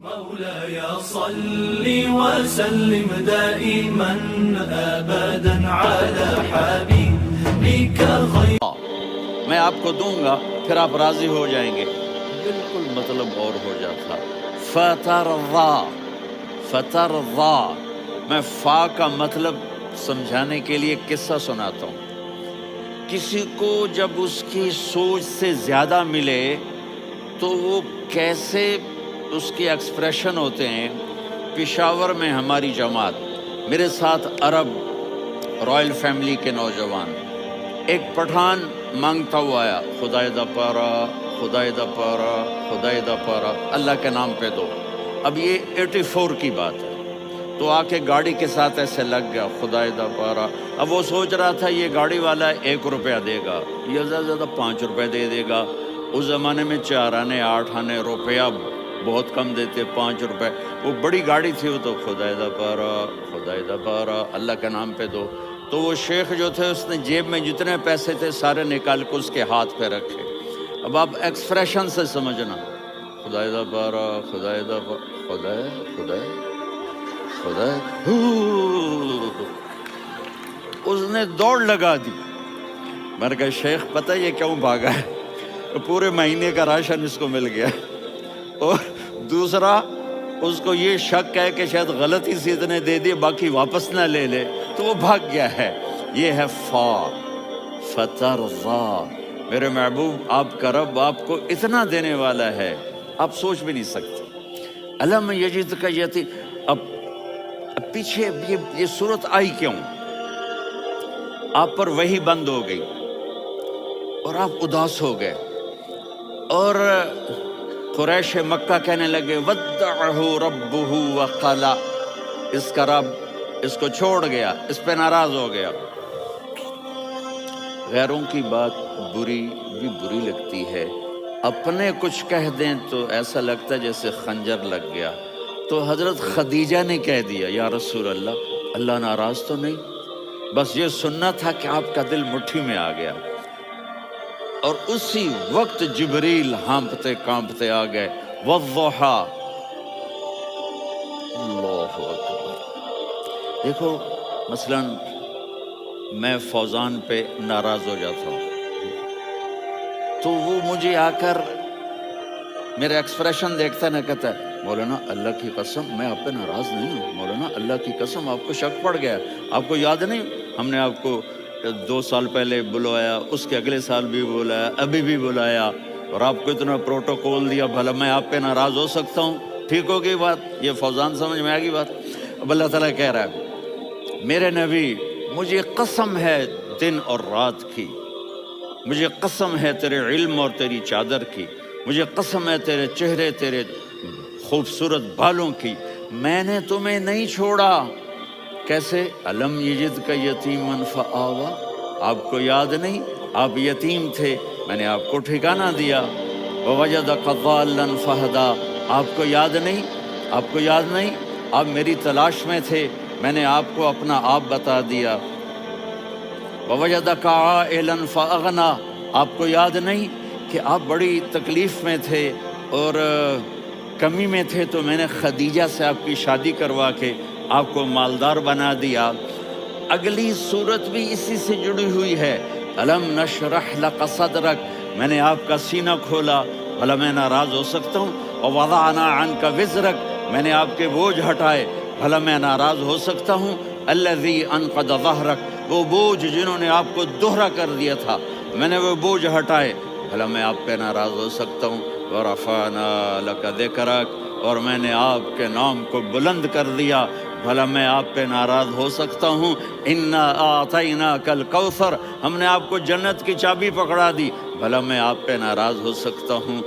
مولاي صل وسلم دائما ابدا على حبيبك خير. میں آپ کو دوں گا پھر آپ راضی ہو جائیں گے. بالکل مطلب اور ہو جاتا. فترضا. میں فا کا مطلب سمجھانے کے لیے قصہ سناتا ہوں. کسی کو جب اس کی سوچ سے زیادہ ملے تو وہ کیسے اس کے ایکسپریشن ہوتے ہیں. پشاور میں ہماری جماعت، میرے ساتھ عرب رائل فیملی کے نوجوان، ایک پٹھان مانگتا ہوا آیا، خدائے دا پارا، خدائے دا پارا، خدائے دا پارا، اللہ کے نام پہ دو. اب یہ 84 کی بات ہے. تو آ کے گاڑی کے ساتھ ایسے لگ گیا، خدائے دا پارا. اب وہ سوچ رہا تھا یہ گاڑی والا 1 روپیہ دے گا یا زیادہ سے زیادہ 5 روپے دے دے گا. اس زمانے میں 4 آنے 8 آنے روپیہ بہت کم دیتے، 5 روپے. وہ بڑی گاڑی تھی، وہ تو خدائے دا پارا، خدائے دا پارا، اللہ کے نام پہ دو. تو وہ شیخ جو تھے اس نے جیب میں جتنے پیسے تھے سارے نکال کے اس کے ہاتھ پہ رکھے. اب آپ ایکسپریشن سے سمجھنا، خدائے دا پارا، خدائے دا پارا، خدائے خدائے خدائے. اس نے دوڑ لگا دی. میں نے کہا شیخ پتہ یہ کیوں بھاگا ہے؟ پورے مہینے کا راشن اس کو مل گیا. اور دوسرا اس کو یہ شک ہے کہ شاید غلطی سے اتنے دے دیے باقی واپس نہ لے لے، تو وہ بھاگ گیا ہے. یہ ہے فا، فترضا. میرے محبوب آپ کا رب آپ کو اتنا دینے والا ہے آپ سوچ بھی نہیں سکتے. الم یجد کا یتیم. اب پیچھے یہ صورت آئی کیوں؟ آپ پر وحی بند ہو گئی اور آپ اداس ہو گئے، اور قریش مکہ کہنے لگے ودعہ ربہ وقلا. اس کا رب اس کو چھوڑ گیا، اس پہ ناراض ہو گیا. غیروں کی بات بری بھی بری لگتی ہے، اپنے کچھ کہہ دیں تو ایسا لگتا ہے جیسے خنجر لگ گیا. تو حضرت خدیجہ نے کہہ دیا یا رسول اللہ، اللہ ناراض تو نہیں؟ بس یہ سننا تھا کہ آپ کا دل مٹھی میں آ گیا. اور اسی وقت جبریل ہانپتے کانپتے آ گئے. والضحیٰ. اللہ اکبر. دیکھو مثلا میں فوزان پہ ناراض ہو جاتا ہوں تو وہ مجھے آ کر میرا ایکسپریشن دیکھتا نہ کہتا ہے مولانا اللہ کی قسم میں آپ پہ ناراض نہیں ہوں، مولانا اللہ کی قسم آپ کو شک پڑ گیا. آپ کو یاد نہیں ہم نے آپ کو 2 سال پہلے بلوایا، اس کے اگلے سال بھی بلایا، ابھی بھی بلایا، اور آپ کو اتنا پروٹوکول دیا، بھلا میں آپ پہ ناراض ہو سکتا ہوں؟ ٹھیک ہوگی بات؟ یہ فوزان سمجھ میں آ گئی بات. اب اللہ تعالیٰ کہہ رہا ہے میرے نبی مجھے قسم ہے دن اور رات کی، مجھے قسم ہے تیرے علم اور تیری چادر کی، مجھے قسم ہے تیرے چہرے تیرے خوبصورت بالوں کی، میں نے تمہیں نہیں چھوڑا. کیسے؟ الم یجد کا یتیما فآوا. آپ کو یاد نہیں آپ یتیم تھے، میں نے آپ کو ٹھکانہ دیا. ووجدک ضالا فہدا. آپ کو یاد نہیں؟ آپ کو یاد نہیں آپ میری تلاش میں تھے، میں نے آپ کو اپنا آپ بتا دیا. ووجدک عائلا فاغنا. آپ کو یاد نہیں کہ آپ بڑی تکلیف میں تھے اور کمی میں تھے تو میں نے خدیجہ سے آپ کی شادی کروا کے آپ کو مالدار بنا دیا. اگلی صورت بھی اسی سے جڑی ہوئی ہے. الم نشرح لک صدرک. میں نے آپ کا سینہ کھولا، بھلا میں ناراض ہو سکتا ہوں؟ ووضعنا عنک وزرک. میں نے آپ کے بوجھ ہٹائے، بھلا میں ناراض ہو سکتا ہوں؟ الذی انقض ظہرک. وہ بوجھ جنہوں نے آپ کو دوہرا کر دیا تھا میں نے وہ بوجھ ہٹائے، بھلا میں آپ پہ ناراض ہو سکتا ہوں؟ ورفعنا لک ذکرک. اور میں نے آپ کے نام کو بلند کر دیا، بھلا میں آپ پہ ناراض ہو سکتا ہوں؟ انا اعطیناک الکوثر. ہم نے آپ کو جنت کی چابی پکڑا دی، بھلا میں آپ پہ ناراض ہو سکتا ہوں؟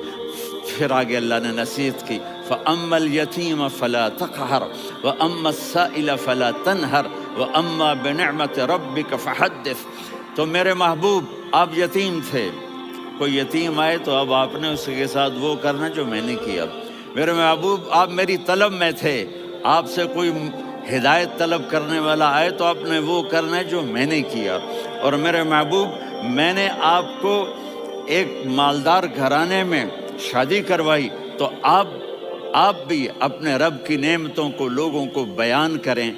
پھر آگے اللہ نے نصیحت کی فَأَمَّا الْيَتِيمَ فَلَا تَقْهَرْ وَأَمَّا السَّائِلَ فَلَا تَنْهَرْ وَأَمَّا بِنِعْمَةِ رَبِّكَ فَحَدِّثْ. تو میرے محبوب آپ یتیم تھے، کوئی یتیم آئے تو اب آپ نے اس کے ساتھ وہ کرنا جو میں نے کیا. میرے محبوب آپ میری طلب میں تھے، آپ سے کوئی ہدایت طلب کرنے والا آئے تو آپ نے وہ کرنا ہے جو میں نے کیا. اور میرے محبوب میں نے آپ کو ایک مالدار گھرانے میں شادی کروائی تو آپ آپ بھی اپنے رب کی نعمتوں کو لوگوں کو بیان کریں